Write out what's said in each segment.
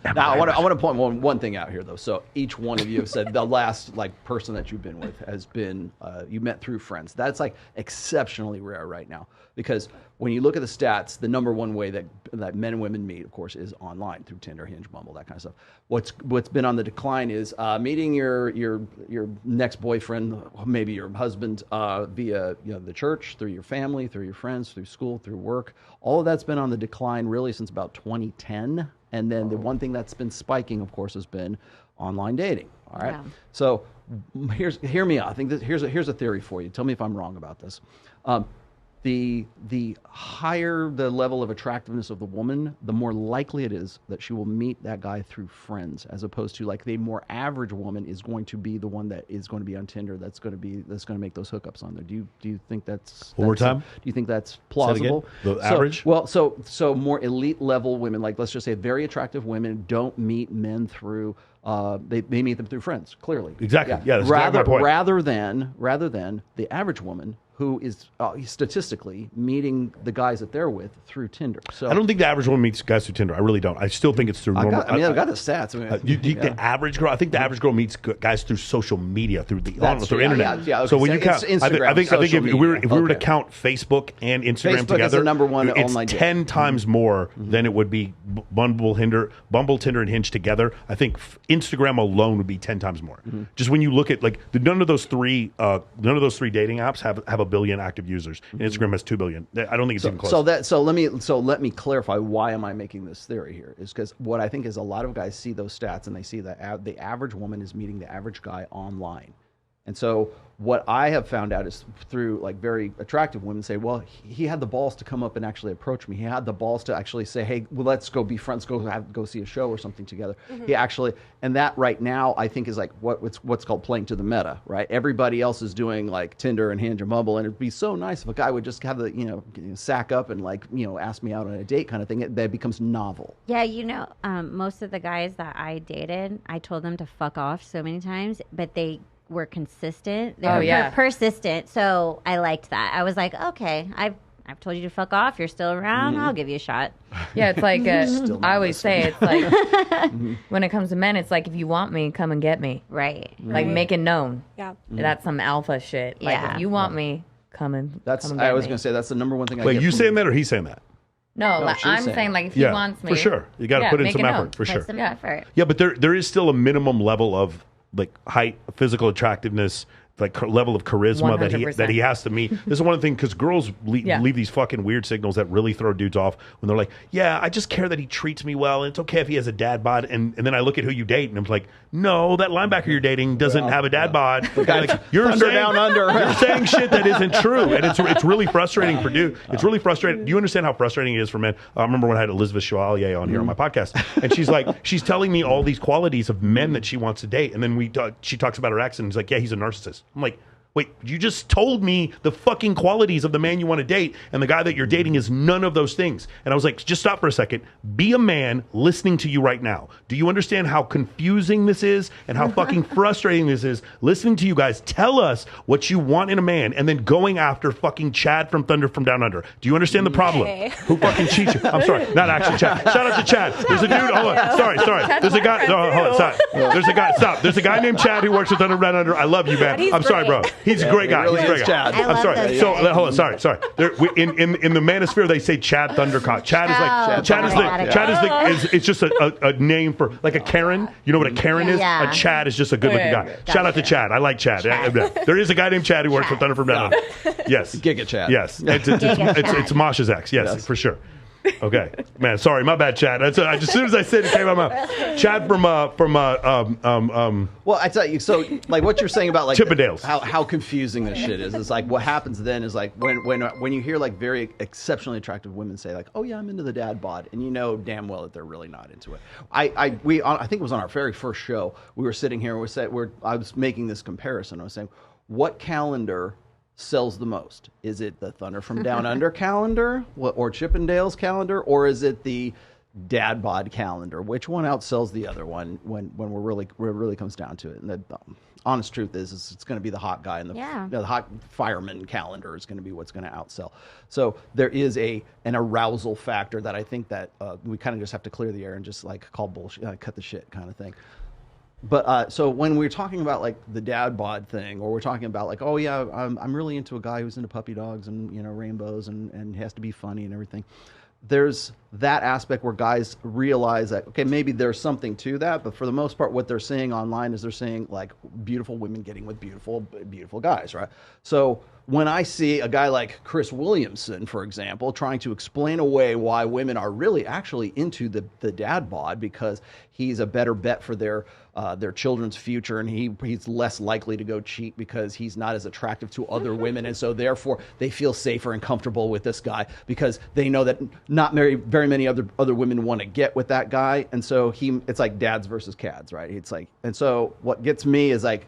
Now, I want to point one thing out here, though. So each one of you have said the last person that you've been with has been you met through friends. That's exceptionally rare right now, because when you look at the stats, the number one way that men and women meet, of course, is online through Tinder, Hinge, Bumble, that kind of stuff. What's been on the decline is meeting your next boyfriend, maybe your husband, via the church, through your family, through your friends, through school, through work. All of that's been on the decline really since about 2010. And then the one thing that's been spiking, of course, has been online dating. All right. Yeah. So hear me out. I think here's a theory for you. Tell me if I'm wrong about this. The higher the level of attractiveness of the woman, the more likely it is that she will meet that guy through friends, as opposed to the more average woman is going to be the one that is going to be on Tinder. That's going to make those hookups on there. Do you think that's one more time? Do you think that's plausible? The average? Well, so more elite level women, let's just say very attractive women, don't meet men through. They meet them through friends. Clearly, exactly. Yeah, that's exactly my point. Rather than the average woman who is statistically meeting the guys that they're with through Tinder. So I don't think the average woman meets guys through Tinder. I really don't. I still think it's through normal. I've got the stats. You think the average girl? I think the average girl meets guys through social media, through internet. Yeah, okay. So when you count, Instagram, I think if we were to count Facebook and Instagram together, is the number one it's online 10 times more than it would be Bumble, Tinder, and Hinge together. I think Instagram alone would be 10 times more. Just when you look at none of those three dating apps have 1 billion active users. And Instagram has 2 billion. I don't think it's even close. So let me clarify, why am I making this theory here? Is because what I think is a lot of guys see those stats and they see that the average woman is meeting the average guy online. And so what I have found out is through very attractive women say, well, he had the balls to come up and actually approach me. He had the balls to actually say, hey, well, let's go be friends, go see a show or something together. He actually, and that right now I think is what's called playing to the meta, right? Everybody else is doing Tinder and Hinge and Bumble, and it'd be so nice if a guy would just have the sack up and ask me out on a date kind of thing. That becomes novel. Yeah, most of the guys that I dated, I told them to fuck off so many times, but they were consistent. They were persistent. So I liked that. I was like, okay, I've told you to fuck off. You're still around. I'll give you a shot. Yeah, it's I always say it's when it comes to men, it's if you want me, come and get me. Right. Make it known. Yeah. That's some alpha shit. If you want me, come and I was going to say that's the number one thing. Wait, you saying that or he's saying that? No, I'm saying if he wants me. For sure. You got to put in some effort. For sure. Put some effort. Yeah, but there is still a minimum level of height, physical attractiveness, level of charisma 100%. that he has to meet. This is one of the things, because girls leave these fucking weird signals that really throw dudes off when they're like, yeah, I just care that he treats me well, and it's okay if he has a dad bod. And then I look at who you date, and I'm like, no, that linebacker you're dating doesn't have a dad bod. You're saying, down under. You're saying shit that isn't true, and it's really frustrating for dudes. It's really frustrating. Do you understand how frustrating it is for men? I remember when I had Elizabeth Chevalier on here on my podcast, and she's telling me all these qualities of men that she wants to date, and then she talks about her ex, and he's like, yeah, he's a narcissist. I'm like, wait, you just told me the fucking qualities of the man you want to date, and the guy that you're dating is none of those things. And I was like, just stop for a second. Be a man listening to you right now. Do you understand how confusing this is and how fucking frustrating this is? Listening to you guys tell us what you want in a man and then going after fucking Chad from Thunder from Down Under. Do you understand the problem? Okay. Who fucking cheats you? I'm sorry, not actually Chad. Shout out to Chad. There's a dude, hold on. Sorry. There's a guy, no, hold on, stop. There's a guy named Chad who works with Thunder from Down Under. I love you, man. I'm sorry, bro. He's a great guy. Really He's a great guy. Chad. I'm sorry. So hold on. Sorry. In the manosphere, they say Chad Thundercock. Chad is it's just a name for a Karen. You know what a Karen is? Yeah. A Chad is just a good looking guy. Gotcha. Shout out to Chad. I like Chad. There is a guy named Chad who works for Thunder from Down Under. Yes. Giga Chad. Yes. It's Masha's ex. Yes, for sure. Okay, man. Sorry, my bad, Chad. As soon as I said it, came out of my mouth. Chad from Well, I tell you, so what you're saying about Chippendales. how confusing this shit is what happens then is when you hear very exceptionally attractive women say oh yeah, I'm into the dad bod, and you know damn well that they're really not into it. I think it was on our very first show, we were sitting here and I was making this comparison. I was saying, what calendar sells the most? Is it the Thunder from Down Under calendar or Chippendales calendar, or is it the dad bod calendar? Which one outsells the other one when it really comes down to it? And honest truth is it's going to be the hot guy and the hot fireman calendar is going to be what's going to outsell. So there is an arousal factor that I think that we kind of just have to clear the air and just like call bullshit, cut the shit kind of thing. But so when we're talking about like the dad bod thing, or we're talking about like, oh yeah, I'm really into a guy who's into puppy dogs and rainbows and has to be funny and everything. There's that aspect where guys realize that, okay, maybe there's something to that, but for the most part, what they're seeing online is they're seeing like beautiful women getting with beautiful guys, right? So when I see a guy like Chris Williamson, for example, trying to explain away why women are really actually into the dad bod because he's a better bet for their children's future, and he's less likely to go cheat because he's not as attractive to other women, and so therefore they feel safer and comfortable with this guy because they know that not very many other women want to get with that guy, and so it's like dads versus cads, right? It's like, and so what gets me is like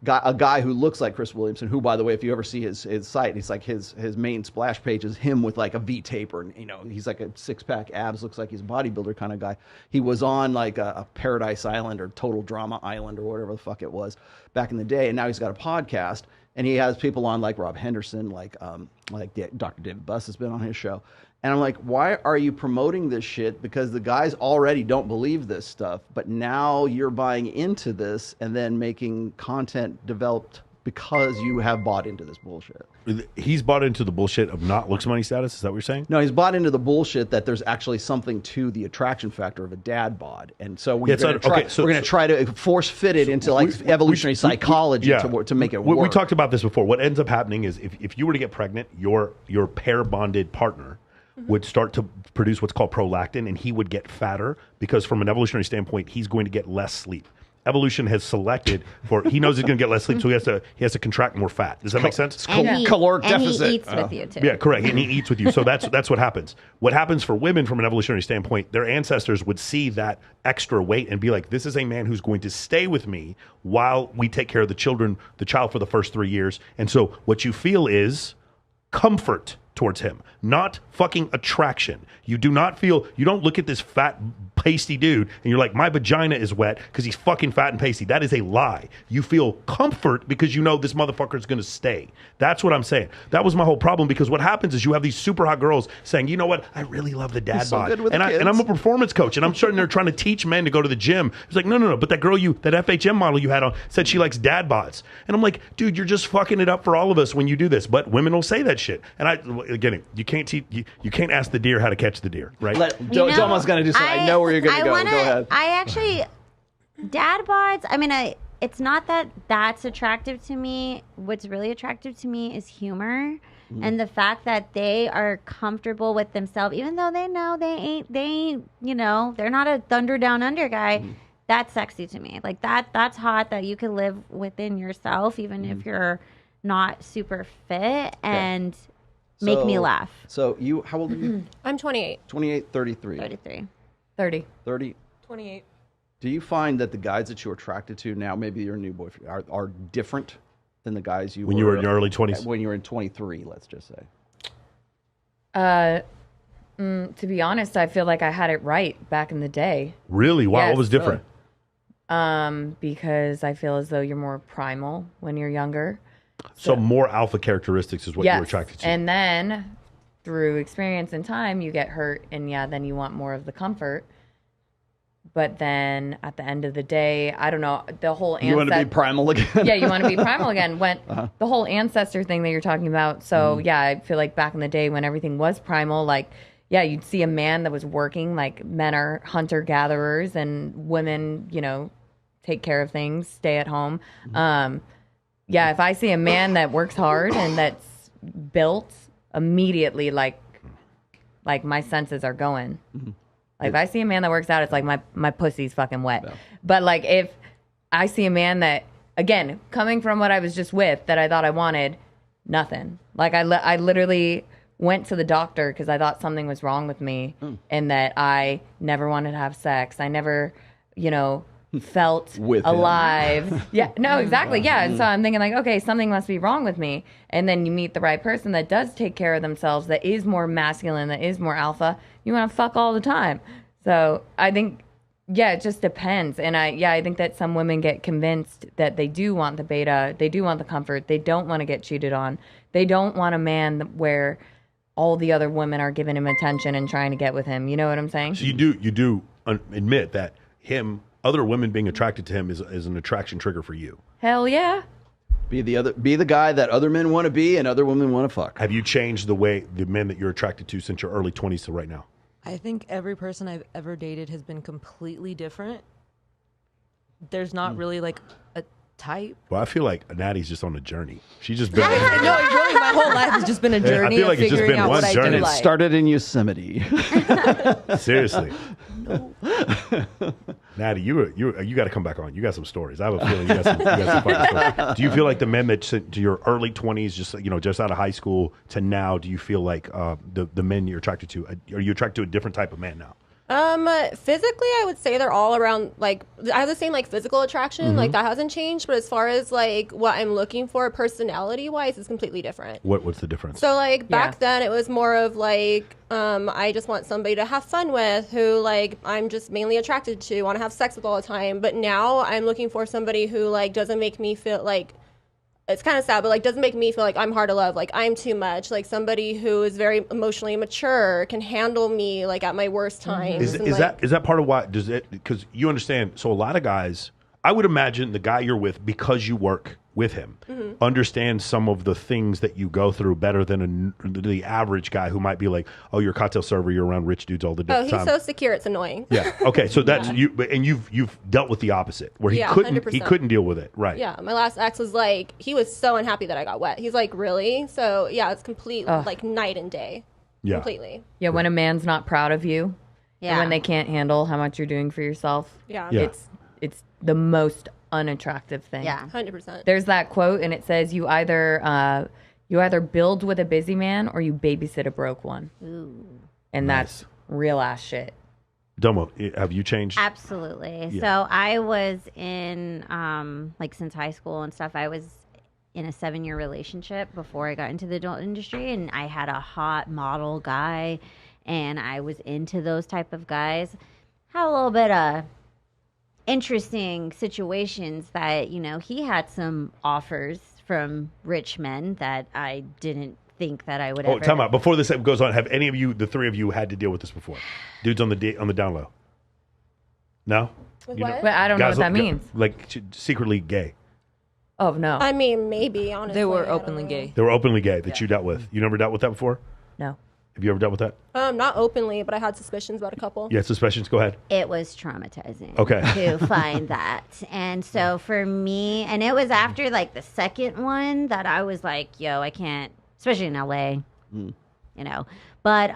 a guy who looks like Chris Williamson, who, by the way, if you ever see his site, it's like his main splash page is him with like a V-taper, and he's like a six-pack abs, looks like he's a bodybuilder kind of guy. He was on like a Paradise Island or Total Drama Island or whatever the fuck it was back in the day, and now he's got a podcast, and he has people on like Rob Henderson, like Dr. David Buss has been on his show. And I'm like, why are you promoting this shit? Because the guys already don't believe this stuff, but now you're buying into this and then making content developed because you have bought into this bullshit. He's bought into the bullshit of not looks money status? Is that what you're saying? No, he's bought into the bullshit that there's actually something to the attraction factor of a dad bod. And so we're going to try to force fit it into like evolutionary psychology to make it work. We talked about this before. What ends up happening is if you were to get pregnant, your pair bonded partner would start to produce what's called prolactin, and he would get fatter because from an evolutionary standpoint, he's going to get less sleep. Evolution has selected he knows he's going to get less sleep, so he has to contract more fat. Does that make sense? Caloric deficit. He eats with you too. Yeah, correct. And he eats with you. So that's what happens. What happens for women from an evolutionary standpoint, their ancestors would see that extra weight and be like, this is a man who's going to stay with me while we take care of the child for the first 3 years. And so what you feel is comfort towards him, not fucking attraction. You don't look at this fat, pasty dude and you're like, my vagina is wet because he's fucking fat and pasty. That is a lie. You feel comfort because you know this motherfucker is going to stay. That's what I'm saying. That was my whole problem, because what happens is you have these super hot girls saying, you know what, I really love the dad bod. And I'm a performance coach, and I'm starting there trying to teach men to go to the gym. It's like, no, but that girl that FHM model you had on said she likes dad bods. And I'm like, dude, you're just fucking it up for all of us when you do this. But women will say that shit. And again, you can't ask the deer how to catch the deer, right? Someone's going to do something. I know where you're going to go. Go ahead. I actually, dad bods, I mean, it's not that that's attractive to me. What's really attractive to me is humor. And the fact that they are comfortable with themselves, even though they know they ain't, they're not a Thunder Down Under guy. That's sexy to me. Like that's hot, that you can live within yourself, even if you're not super fit, and make me laugh. So how old are you? I'm 28. 28, 33. 33. 30. 30. 28. Do you find that the guys that you're attracted to now, maybe your new boyfriend, are different than the guys you when you were in your early 20s? When you were in 23, let's just say. To be honest, I feel like I had it right back in the day. Really? Wow, yes. What was different? Because I feel as though you're more primal when you're younger. So more alpha characteristics is what you're attracted to. And then through experience and time, you get hurt, and then you want more of the comfort. But then at the end of the day, I don't know, the whole You want to be primal again? Yeah, you want to be primal again. The whole ancestor thing that you're talking about. So I feel like back in the day when everything was primal, like, you'd see a man that was working, like men are hunter-gatherers and women, take care of things, stay at home. If I see a man that works hard and that's built, immediately, like my senses are going. Like, if I see a man that works out, it's like my pussy's fucking wet. Yeah. But, like, if I see a man that, again, coming from what I was just with, that I thought I wanted, nothing. Like, I literally went to the doctor because I thought something was wrong with me and that I never wanted to have sex. I never, felt alive. Yeah, no, exactly. Yeah. And so I'm thinking like, okay, something must be wrong with me. And then you meet the right person that does take care of themselves, that is more masculine, that is more alpha. You want to fuck all the time. So I think Yeah, it just depends. And I think that some women get convinced that they do want the beta, they do want the comfort, they don't want to get cheated on. They don't want a man where all the other women are giving him attention and trying to get with him. You know what I'm saying? So you do admit that other women being attracted to him is an attraction trigger for you. Hell yeah. Be the guy that other men want to be and other women want to fuck. Have you changed the men that you're attracted to since your early 20s to right now? I think every person I've ever dated has been completely different. There's not really like a type. Well, I feel like Natty's just on a journey. She's just been. No, really, my whole life has just been a journey. I feel like of it's just figuring been out one what journey. I do It like. started in Yosemite. Seriously. Natty, you got to come back on. You got some stories. I have a feeling you got some fucking stories. Do you feel like the men that to your early 20s, just out of high school to now, do you feel like the men you're attracted to, are you attracted to a different type of man now? Physically, I would say they're all around, like, I have the same, like, physical attraction, like, that hasn't changed, but as far as, like, what I'm looking for personality-wise is completely different. What's the difference? So, like, back then, it was more of, like, I just want somebody to have fun with, who, like, I'm just mainly attracted to, want to have sex with all the time, but now I'm looking for somebody who, like, doesn't make me feel, like, it's kind of sad, but, like, doesn't make me feel like I'm hard to love, like, I'm too much, like, somebody who is very emotionally mature, can handle me, like, at my worst times. Is that part of why, because you understand, so a lot of guys, I would imagine the guy you're with, because you work with him, understands some of the things that you go through better than the average guy who might be like, oh, you're a cocktail server, you're around rich dudes all the time. Oh, he's so secure, it's annoying. Yeah. Okay. So that's you, and you've dealt with the opposite, where he couldn't 100%. Deal with it, right? Yeah. My last ex was like, he was so unhappy that I got wet. He's like, really? So yeah, it's complete like night and day. Yeah. Completely. Yeah, when a man's not proud of you, and when they can't handle how much you're doing for yourself, Yeah. it's the most unattractive thing. Yeah. 100%. There's that quote, and it says you either build with a busy man or you babysit a broke one. Ooh. And that's real ass shit. Domo, have you changed? Absolutely. Yeah. So I was in, like, since high school and stuff, I was in a 7-year relationship before I got into the adult industry, and I had a hot model guy, and I was into those type of guys. Had a little bit of interesting situations that, he had some offers from rich men that I didn't think that I would ever. Oh, time out. Before this goes on, have any of you, the three of you, had to deal with this before? Dudes on the down low? No? With You know- what? But I don't know Guys what that means. Like secretly gay. Oh, no. I mean, maybe, honestly. They were I don't openly know. gay. They were openly gay that you dealt with. You never dealt with that before? No. Have you ever dealt with that? Not openly, but I had suspicions about a couple. Yeah, suspicions. Go ahead. It was traumatizing. Okay. To find that. And so for me, and it was after like the second one that I was like, yo, I can't, especially in LA, But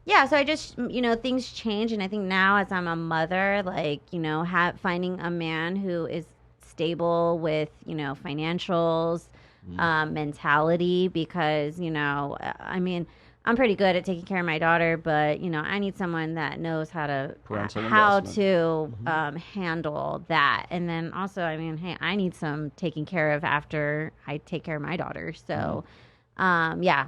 yeah, so I just, things change. And I think now as I'm a mother, like, finding a man who is stable with, financials, mentality, because, I mean, I'm pretty good at taking care of my daughter, but I need someone that knows how to handle that. And then also, I mean, hey, I need some taking care of after I take care of my daughter. So, yeah,